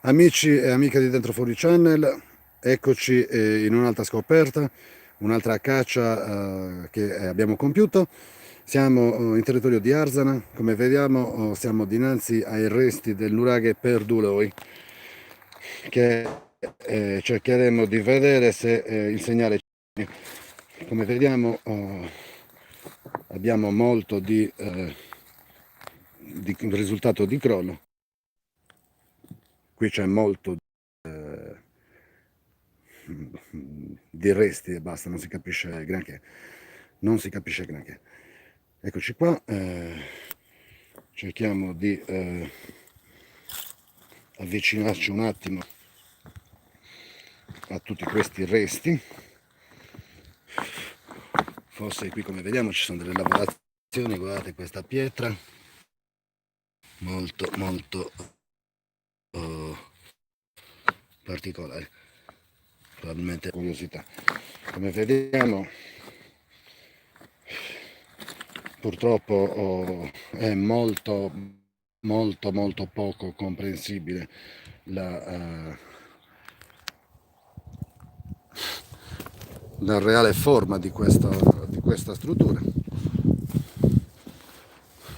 Amici e amiche di Dentro Fuori Channel, eccoci in un'altra scoperta, un'altra caccia che abbiamo compiuto. Siamo in territorio di Arzana, come vediamo siamo dinanzi ai resti del nuraghe Perduloi, che cercheremo di vedere se il segnale c'è. Come vediamo abbiamo molto di risultato di crollo. Qui c'è molto di resti e basta, non si capisce granché. Non si capisce granché. Eccoci qua, cerchiamo di avvicinarci un attimo a tutti questi resti. Forse qui, come vediamo, ci sono delle lavorazioni. Guardate questa pietra, molto molto particolare, probabilmente curiosità. Come vediamo, purtroppo è molto molto poco comprensibile la reale forma di questa struttura.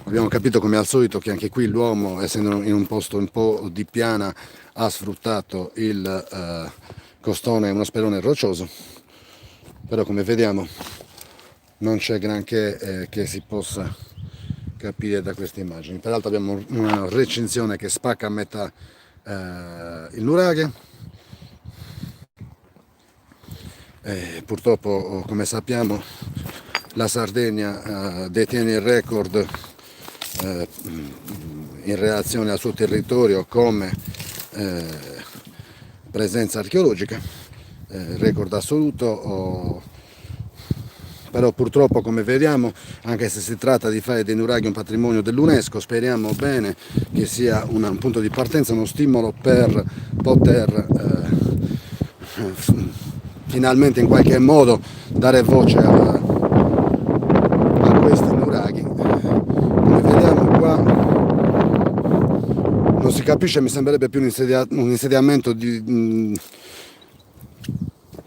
Abbiamo capito, come al solito, che anche qui l'uomo, essendo in un posto un po' di piana, ha sfruttato il costone, uno sperone roccioso, però come vediamo non c'è granché che si possa capire da queste immagini. Peraltro abbiamo una recinzione che spacca a metà il nuraghe. Purtroppo, come sappiamo, la Sardegna detiene il record in relazione al suo territorio come presenza archeologica, record assoluto. Però purtroppo, come vediamo, anche se si tratta di fare dei nuraghi un patrimonio dell'UNESCO, speriamo bene che sia un punto di partenza, uno stimolo per poter finalmente in qualche modo dare voce a questi nuraghi. Come vediamo qua non si capisce, mi sembrerebbe più un insediamento di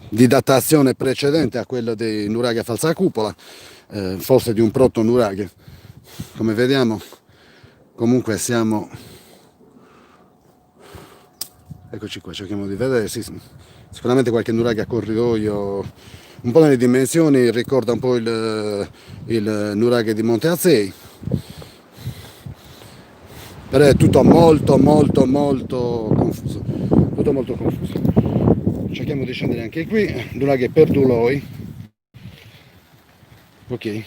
datazione precedente a quello dei nuraghi a falsa cupola, forse di un proto nuraghe. Come vediamo, comunque siamo, eccoci qua, cerchiamo di vedere, sì, sicuramente qualche nuraghe a corridoio, un po' nelle dimensioni, ricorda un po' il nuraghe di Monte Azei, però è tutto molto confuso, tutto molto confuso. Cerchiamo di scendere anche qui, nuraghe Perduloi, ok.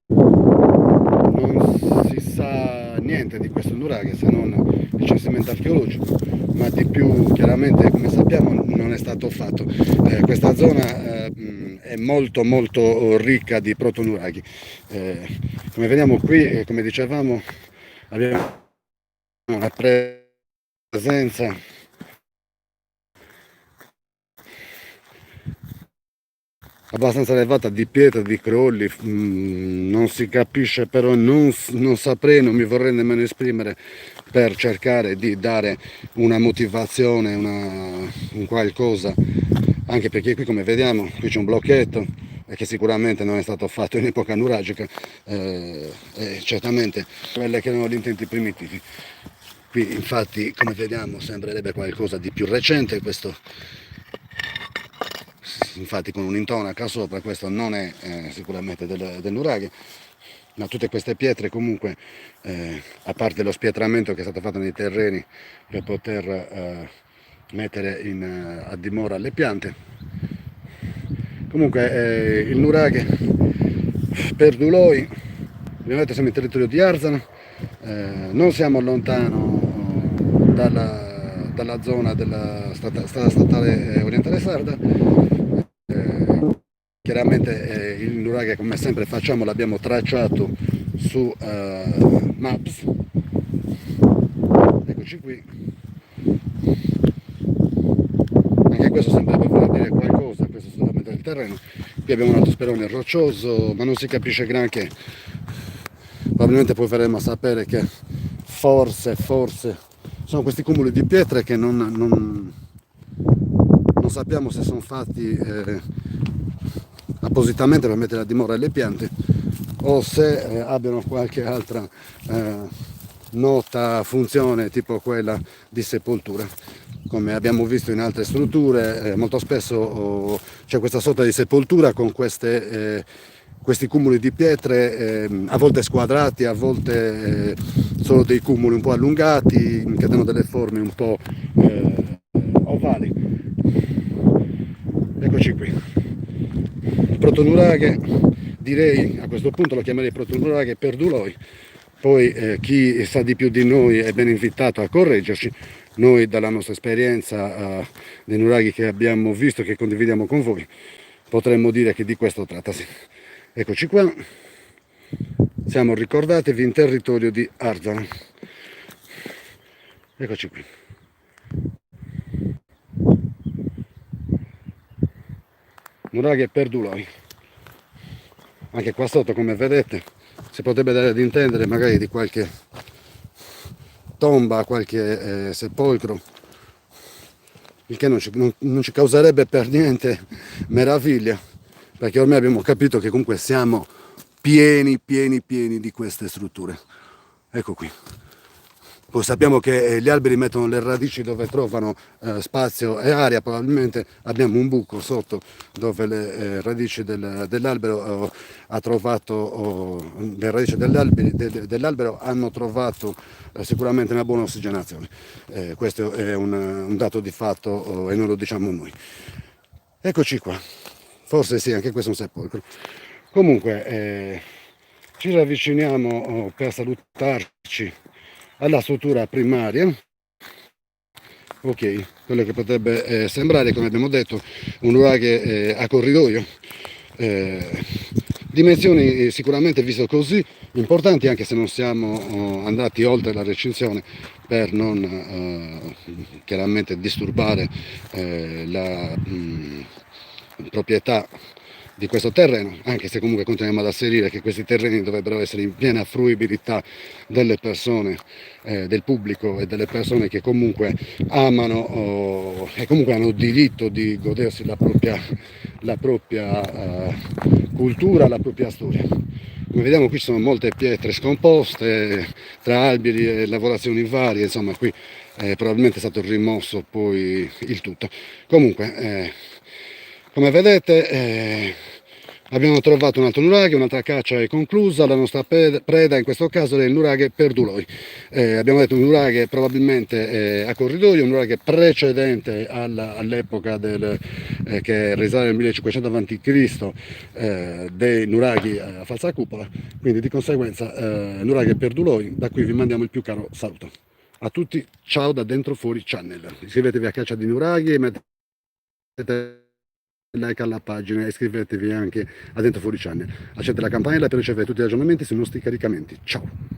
Non si sa niente di questo nuraghe se non il censimento archeologico, ma di più chiaramente, come sappiamo, non è stato fatto. Questa zona è molto ricca di protonuraghi. Come vediamo qui, come dicevamo, abbiamo una presenza abbastanza elevata di pietre, di crolli, non si capisce, però non saprei, non mi vorrei nemmeno esprimere per cercare di dare una motivazione, un qualcosa, anche perché qui, come vediamo, qui c'è un blocchetto che sicuramente non è stato fatto in epoca nuragica, e certamente quelli che erano gli intenti primitivi. Qui infatti, come vediamo, sembrerebbe qualcosa di più recente, questo infatti con un'intonaca sopra. Questo non è sicuramente del nuraghe, ma tutte queste pietre comunque, a parte lo spietramento che è stato fatto nei terreni per poter mettere a dimora le piante, comunque il nuraghe Perduloi, ovviamente siamo in territorio di Arzana, non siamo lontano dalla zona della strada statale orientale sarda. Chiaramente il nuraghe, come sempre facciamo, l'abbiamo tracciato su Maps. Eccoci qui. Anche questo sembrerebbe voler dire qualcosa, questo è solamente il terreno. Qui abbiamo un altro sperone roccioso, ma non si capisce granché. Probabilmente poi faremo a sapere che forse sono questi cumuli di pietre che non sappiamo se sono fatti appositamente per mettere a dimora le piante o se abbiano qualche altra nota funzione, tipo quella di sepoltura. Come abbiamo visto in altre strutture, molto spesso c'è questa sorta di sepoltura con questi cumuli di pietre, a volte squadrati, a volte solo dei cumuli un po' allungati, che danno delle forme un po' ovali. Eccoci qui. Il protonuraghe, direi a questo punto lo chiamerei protonuraghe perduloi. Poi chi sa di più di noi è ben invitato a correggerci. Noi dalla nostra esperienza dei nuraghi che abbiamo visto e che condividiamo con voi potremmo dire che di questo trattasi. Eccoci qua, siamo, ricordatevi, in territorio di Arzano. Eccoci qui. Nuraghe perduloi. Anche qua sotto, come vedete, si potrebbe dare ad intendere magari di qualche tomba, qualche sepolcro, il che non ci causerebbe per niente meraviglia, perché ormai abbiamo capito che comunque siamo pieni di queste strutture. Ecco qui. Poi sappiamo che gli alberi mettono le radici dove trovano spazio e aria, probabilmente abbiamo un buco sotto dove le radici dell'albero ha trovato, le radici dell'albero hanno trovato sicuramente una buona ossigenazione. Questo è un dato di fatto e non lo diciamo noi. Eccoci qua, forse sì, anche questo è un sepolcro. Comunque ci ravviciniamo per salutarci alla struttura primaria. Ok, quello che potrebbe sembrare, come abbiamo detto, un nuraghe a corridoio, dimensioni sicuramente visto così importanti, anche se non siamo andati oltre la recinzione per non chiaramente disturbare la proprietà di questo terreno, anche se comunque continuiamo ad asserire che questi terreni dovrebbero essere in piena fruibilità delle persone, del pubblico e delle persone che comunque amano e comunque hanno diritto di godersi la propria cultura, la propria storia. Come vediamo qui ci sono molte pietre scomposte tra alberi e lavorazioni varie, insomma qui probabilmente è stato rimosso poi il tutto. Comunque come vedete abbiamo trovato un altro nuraghe, un'altra caccia è conclusa, la nostra preda in questo caso è il nuraghe perduloi. Abbiamo detto un nuraghe probabilmente a corridoio, un nuraghe precedente all'epoca che risale al 1500 a.C. Dei nuraghi a falsa cupola, quindi di conseguenza nuraghe perduloi, da qui vi mandiamo il più caro saluto. A tutti, ciao da Dentro Fuori Channel, iscrivetevi a Caccia di Nuraghi e mettete like alla pagina e iscrivetevi anche a Dentro Fuori Channel. Accendete la campanella per ricevere tutti gli aggiornamenti sui nostri caricamenti. Ciao!